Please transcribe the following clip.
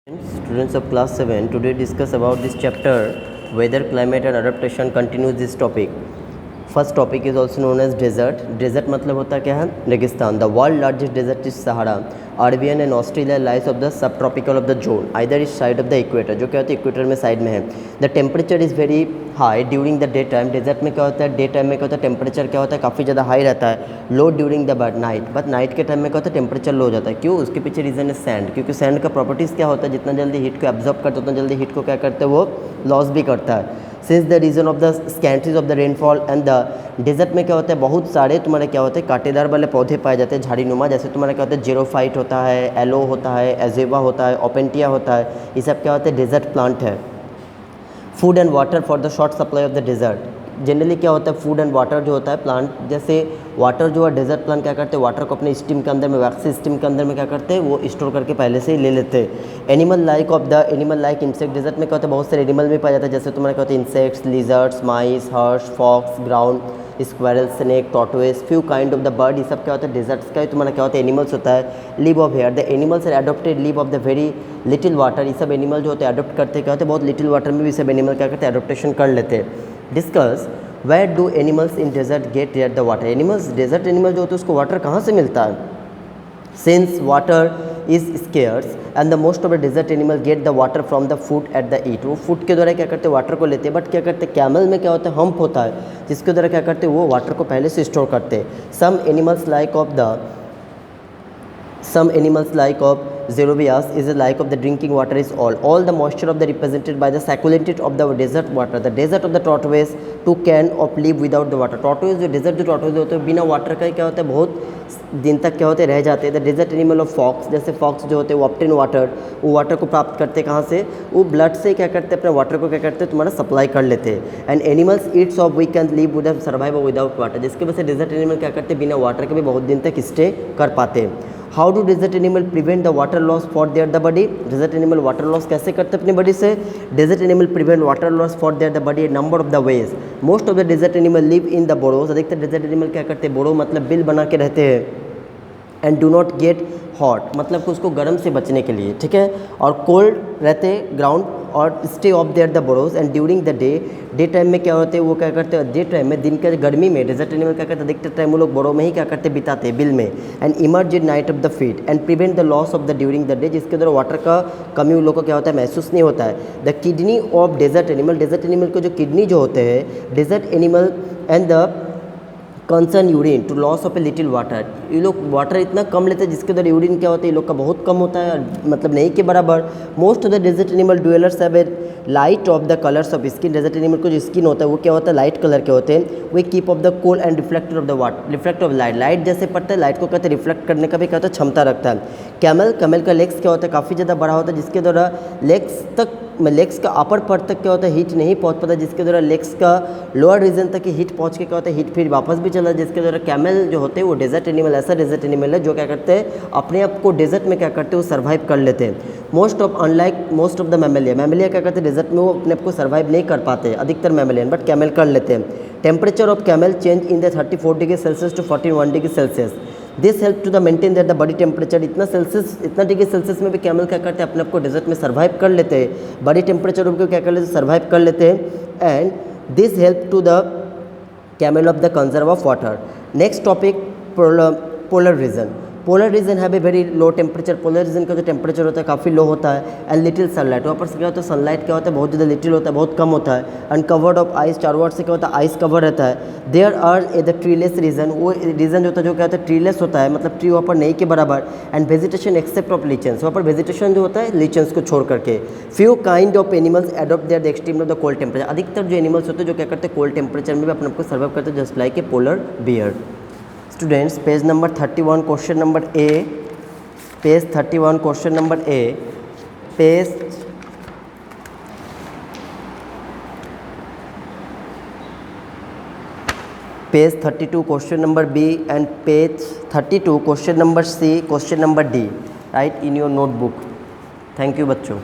Students of class 7, today discuss about this chapter weather, climate and adaptation. Continues this topic. First topic is also known as desert. Desert मतलब होता क्या है? रेगिस्तान. The world largest desert is Sahara. Arabian and Australia lies of the subtropical of the zone. Either is side of the equator. जो क्या होता है equator में साइड में है. The temperature is very high during the day time. Desert में क्या होता है? डे टाइम में क्या होता है? टेम्परेचर क्या होता है? काफ़ी ज़्यादा हाई रहता है. Low during the night. But night के टाइम में क्या होता है? टेम्परेचर लो हो जाता है. क्यों? उसके पीछे रीज़न है सैंड. क्योंकि सैंड का प्रॉपर्टीज़ क्या होता है? जितना जल्दी हीट को एब्जॉर्ब करते उतना जल्दी हीट को क्या करते हैं? वो लॉस भी करता है. Since the region of the scantiness of the rainfall and the desert में क्या होता है? बहुत सारे तुम्हारे क्या होते हैं? कांटेदार वाले पौधे पाए जाते हैं, झाड़ी नुमा. जैसे तुम्हारा क्या होता है? जेरोफाइट होता है, एलो होता है, एजेवा होता है, ओपेंटिया होता है. ये सब क्या होता है? डेजर्ट प्लांट है. Food and water for the short supply of the desert. Generally क्या होता है? फूड एंड वाटर जो होता है प्लांट, जैसे वाटर जो है डेजर्ट प्लांट क्या करते हैं? वाटर को अपने स्टीम के अंदर में, वैक्सी स्टीम के अंदर में क्या करते हैं? वो स्टोर करके पहले से ही ले लेते हैं. Animal like insect. डेजर्ट में क्या होता है? बहुत सारे एनिमल भी पाए जाते हैं. जैसे तुम्हारे क्या होते हैं? Insects, lizards, mice, hares, fox, ground squirrel, snake, tortoise, few kind of the bird. ये सब क्या होता है? डेजर्ट्स का ही तुम्हारा क्या होता है? एनिमल्स होता है. Live of hair. The animals are adopted live of the very little water. ये सब एनिमल जो होते हैं अडोप्ट करते क्या होते हैं? बहुत लिटिल वाटर में भी सब एनिमल क्या करते हैं? एडोप्टेशन कर लेते हैं. Discuss where do animals in desert get their the water. Animals, desert animal जो होते हैं उसको वाटर कहाँ से मिलता है? Since water is scarce and the most of the desert animal get the water from the food at the eat. वो food के द्वारा क्या करते हैं? वाटर को लेते हैं. बट क्या करते हैं? कैमल में क्या होता है? हम्प होता है, जिसके द्वारा क्या करते हैं? वो वाटर को पहले से स्टोर करते हैं. Some animals like of Xerobius is like of the drinking water is all the moisture of the represented by the succulent of the desert water. The desert of the tortoise to can of live without the water. tortoise जो desert जो tortoise होते हैं बिना water का क्या होता है? बहुत दिन तक क्या होते हैं? रह जाते हैं. The desert animal of fox. जैसे फॉक्स जो होते हैं वो ऑब्टेन वाटर, वो वाटर को प्राप्त करते हैं कहाँ से? वो ब्लड से क्या करते हैं? अपने वाटर को क्या करते हैं? तुम्हारा सप्लाई कर लेते हैं. And animals eats of we can live with survive without water. जिसकी वजह से डेजर्ट एनिमल क्या करते हैं? बिना वाटर के भी बहुत दिन तक स्टे कर पाते हैं. How do desert animal prevent the water loss for their the body. Desert animal water loss कैसे करते हैं अपनी बॉडी से? Desert animal prevent water loss for their the body number of the ways. Most of the desert animal live in the burrows. अधिकतर desert animal क्या करते हैं? बोरो मतलब बिल बना के रहते हैं. And do not get hot मतलब कि उसको गर्म से बचने के लिए, ठीक है. और कोल्ड रहते ग्राउंड और stay of their the borrows. And during the day time में क्या होते हैं? वो क्या करते हैं? डे टाइम में, दिन के गर्मी में डेजर्ट एनिमल क्या करते हैं? अधिकतर टाइम वो लोग बोरो में ही क्या करते हैं? बिताते हैं, बिल में. And emerge in night of the feet and prevent the loss of the during the day. जिसके द्वारा वाटर का कमी उन लोगों को क्या होता है? महसूस नहीं होता है. The kidney of desert animal. Desert animal को जो किडनी जो होते हैं desert animal and the concern urine to loss of a little water. ये लोग वाटर इतना कम लेते हैं जिसके द्वारा यूरिन क्या होता है? ये लोग का बहुत कम होता है, मतलब नहीं के बराबर. Most of the desert animal dwellers have a light of the colours of skin. Desert animal को जो स्किन होता है वो क्या होता है? लाइट कलर के होते हैं. Way keep of the cold and reflector of the water, reflect of light. Light जैसे पड़ता है लाइट को कहते हैं रिफ्लेक्ट करने का भी क्या होता है? क्षमता रखता है. कैमल का लेग्स क्या होता है? काफ़ी ज़्यादा बड़ा होता है, जिसके द्वारा लेग्स का अपर पार्ट तक क्या होता है? हीट नहीं पहुंच पाता, जिसके द्वारा लेग्स का लोअर रीजन तक हीट पहुंच के क्या होता है? हीट फिर वापस भी चला, जिसके द्वारा कैमल जो होते हैं वो डेजर्ट एनिमल, ऐसा डेजर्ट एनिमल है जो क्या करते हैं? अपने आप को डेजर्ट में क्या करते हैं? वो सर्वाइव कर लेते हैं. Unlike most of the Mammalia क्या करते हैं? डेजर्ट में वो अपने आप को सर्वाइव नहीं कर पाते अधिकतर मैमेलियन, बट कैमल कर लेते हैं. Temperature of camel change in the 34 degree Celsius to 41 degree Celsius. This help to the maintain that the body temperature. इतना डिग्री सेल्सियस में भी कैमल क्या करते हैं? अपने आप को डेजर्ट में सर्वाइव कर लेते हैं. बॉडी टेम्परेचर उनको क्या कर लेते हैं? सर्वाइव कर लेते हैं. And this help to the camel of the conserve of water. Next topic polar region. Polar region है very low temperature. Polar region का जो टेम्परेचर होता है काफ़ी लो होता है. And little sunlight. वहाँ पर से क्या होता है? सनलाइट क्या होता है? बहुत ज़्यादा लिटिल होता है, बहुत कम होता है. And covered of ice. चारों ओर से क्या होता है? आइस कवर रहता है. There are a the treeless region. वो रीजन जो होता है जो क्या होता है? ट्रीलेस होता है, मतलब ट्री वहाँ पर नहीं के बराबर. And vegetation except of lichens. वहाँ पर वेजिटेशन जो होता है लीचेंस को छोड़ करके. Few kind of animals adopt their the extreme of the cold temperature. अधिकतर जो एनिमल्स होते हैं जो क्या करते हैं? कोल्ड टेम्परेचर में भी अपने आप को सर्वाइव करते हैं, just like a polar bear. Students, page number 31 question number A. Page 31 question number A. Page 32 question number B and page 32 question number C, question number D. Write in your notebook. Thank you बच्चों.